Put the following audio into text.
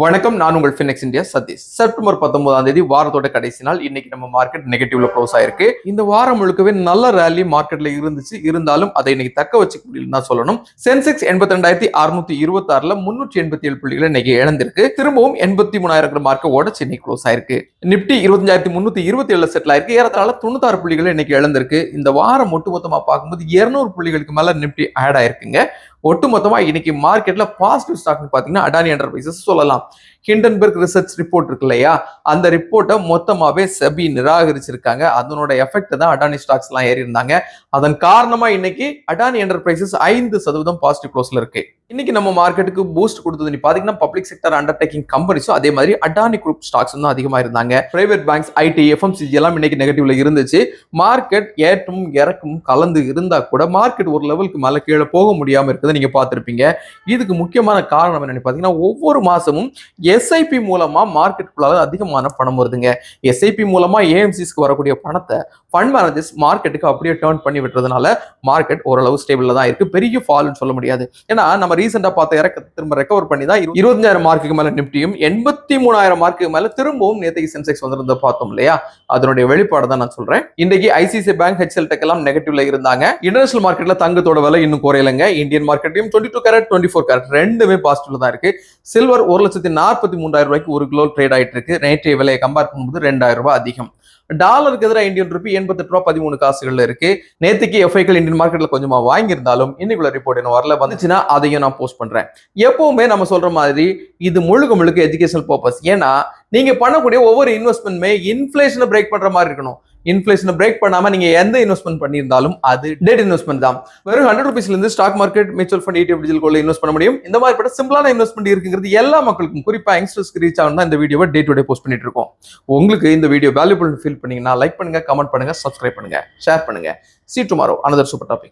வணக்கம், நான் உங்கள் ஃபினிக்ஸ் இந்தியா சதீஷ். செப்டம்பர் 19ஆம் தேதி வாரத்தோட கடைசி நாள். இன்னைக்கு நம்ம மார்க்கெட் நெகட்டிவ்ல க்ளோஸ் ஆயிருக்கு. இந்த வாரம் முழுக்கவே நல்ல ரேலி மார்க்கெட்ல இருந்துச்சு. இருந்தாலும் அதை இன்னைக்கு தக்க வச்சுக்க முடியலன்னு தான் சொல்லணும். சென்செக்ஸ் 82,626ல 387 புள்ளிகளை இன்னைக்கு இழந்திருக்கு. திரும்பவும் 83,000 மார்க்கை உடச்சு இன்னைக்கு க்ளோஸ் ஆயிருக்கு. நிப்டி 25,327 செட்டில் ஆயிருக்கு. ஏறத்தாழ 96 புள்ளிகளை இன்னைக்கு இழந்திருக்கு. இந்த வாரம் ஒட்டுமொத்தமா பார்க்கும்போது 200 புள்ளிகளுக்கு மேல நிப்டி ஆட் ஆயிருக்குங்க. ஒட்டுமொத்தமா இன்னைக்கு மார்க்கெட்ல பாசிட்டிவ் ஸ்டாக் பாத்தீங்கன்னா அடானி என்டர்பிரைசஸ் சொல்லலாம். ஹிண்டன்பர்க் ரிசர்ச் ரிப்போர்ட் இருக்கு இல்லையா, அந்த ரிப்போர்ட்டை மொத்தமாவே செபி நிராகரிச்சிருக்காங்க. அதனோட எஃபெக்ட் தான் அடானி ஸ்டாக்ஸ் எல்லாம் ஏறி இருந்தாங்க. அதன் காரணமா இன்னைக்கு அடானி என்டர்பிரைசஸ் 5% பாசிட்டிவ் க்ளோஸ்ல இருக்கு. இன்னைக்கு நம்ம மார்க்கெட்டுக்கு பூஸ்ட் கொடுத்தது நீ பாத்தீங்கன்னா பப்ளிக் செக்டர் அண்டர்டேக்கிங் கம்பெனிஸும் அதே மாதிரி அடானி குரூப் ஸ்டாக்ஸ் தான் அதிகமா இருந்தாங்க. பிரைவேட் பேங்க்ஸ், ஐடி, எஃப்எம்சிஜி எல்லாம் இன்னைக்கு நெகட்டிவ்ல இருந்துச்சு. மார்க்கெட் ஏற்றமும் இறக்கமும் கலந்து இருந்தா கூட மார்க்கெட் ஒரு லெவலுக்கு மேல கீழே போக முடியாம இருக்கிறத நீங்க பார்த்திருப்பீங்க. இதுக்கு முக்கியமான காரணம் என்னன்னு பாத்தீங்கன்னா ஒவ்வொரு மாசமும் எஸ்ஐபி மூலமா மார்க்கெட்டுக்குள்ள அதிகமான பணம் வருதுங்க. எஸ்ஐபி மூலமா ஏஎம்சிஸ்க்கு வரக்கூடிய பணத்தை ஃபண்ட் மேனேஜர்ஸ் மார்க்கெட்டுக்கு அப்படியே டர்ன் பண்ணி விட்டுறதுனால மார்க்கெட் ஓரளவு ஸ்டேபிள்ல தான் இருக்கு. பெரிய ஃபால்னு சொல்ல முடியாது. ஏன்னா நம்ம ரீசெண்டா பார்த்த இறக்கத்தை திரும்ப ரெக்கவர் பண்ணி தான் 25,000 மார்க்குக்கு மேல நிப்டியும் 83,000 மார்க்குக்கு மேல திரும்பவும் நேற்று சென்செக்ஸ் வந்திருந்த பார்த்தோம் இல்லையா, அதனுடைய வெளிப்பாடு தான் நான் சொல்றேன். இன்னைக்கு ஐசிசி பேங்க், ஹெச்எல் டெக் எல்லாம் நெகட்டிவ்ல இருந்தாங்க. இன்டர்நேஷனல் மார்க்கெட்ல தங்கத்தோட விலை இன்னும் குறையலங்க. இந்தியன் மார்க்கெட்லயும் 22 கேரட் 24 கேரட் ரெண்டுமே பாசிட்டிவ்ல தான் இருக்கு. சில்வர் 1,43,000 ரூபாய்க்கு ஒரு கிலோ ட்ரேட் ஆயிட்டு இருக்கு. நேற்றைய விலையை கம்பேர் பண்ணும்போது 2,000 ரூபாய் அதிகம். டாலருக்கு எதிராக இந்தியன் ரூபி 88 ரூபாய் 13 காசுகள்ல இருக்கு. நேற்றுக்கு எஃப்ஐக்கள் இந்தியன் மார்க்கெட்ல கொஞ்சமா வாங்கியிருந்தாலும் இன்னைக்குள்ள ரிப்போர்ட் என்ன வரல, வந்துச்சுன்னா அதையும் நான் போஸ்ட் பண்றேன். எப்பவுமே நம்ம சொல்ற மாதிரி இது முழுக்க எஜுகேஷனல் பர்பஸ். ஏன்னா நீங்க பண்ணக்கூடிய ஒவ்வொரு இன்வெஸ்ட்மெண்ட்மே இன்ஃபிளேஷனை பிரேக் பண்ற மாதிரி இருக்கணும். இன்ஃபிளேஷனை பிரேக் பண்ணாம நீங்க எந்த இன்வெஸ்ட்மெண்ட் பண்ணியிருந்தாலும் அது டெட் இன்வெஸ்ட்மெண்ட் தான். வெறும் 100 ரூபீஸ்ல இருந்து stock market, mutual fund, ETF digital invest பண்ண முடியும். இந்த மாதிரி சிம்பிளான இன்வெஸ்ட்மெண்ட் இருக்குங்கிறது எல்லா மக்களுக்கும், குறிப்பா யங்ஸ்டர்ஸ்க்கு ரீச் ஆகணும் தான் இந்த வீடியோவை டே டு டே போஸ்ட் பண்ணிட்டு இருக்கோம். உங்களுக்கு இந்த வீடியோ வேல்யூபிள் ஃபீல் பண்ணீங்கன்னா லைக் பண்ணுங்க, கமெண்ட் பண்ணுங்க, சப்ஸ்கிரைப் பண்ணுங்க, ஷேர் பண்ணுங்க. See you tomorrow, another super topic.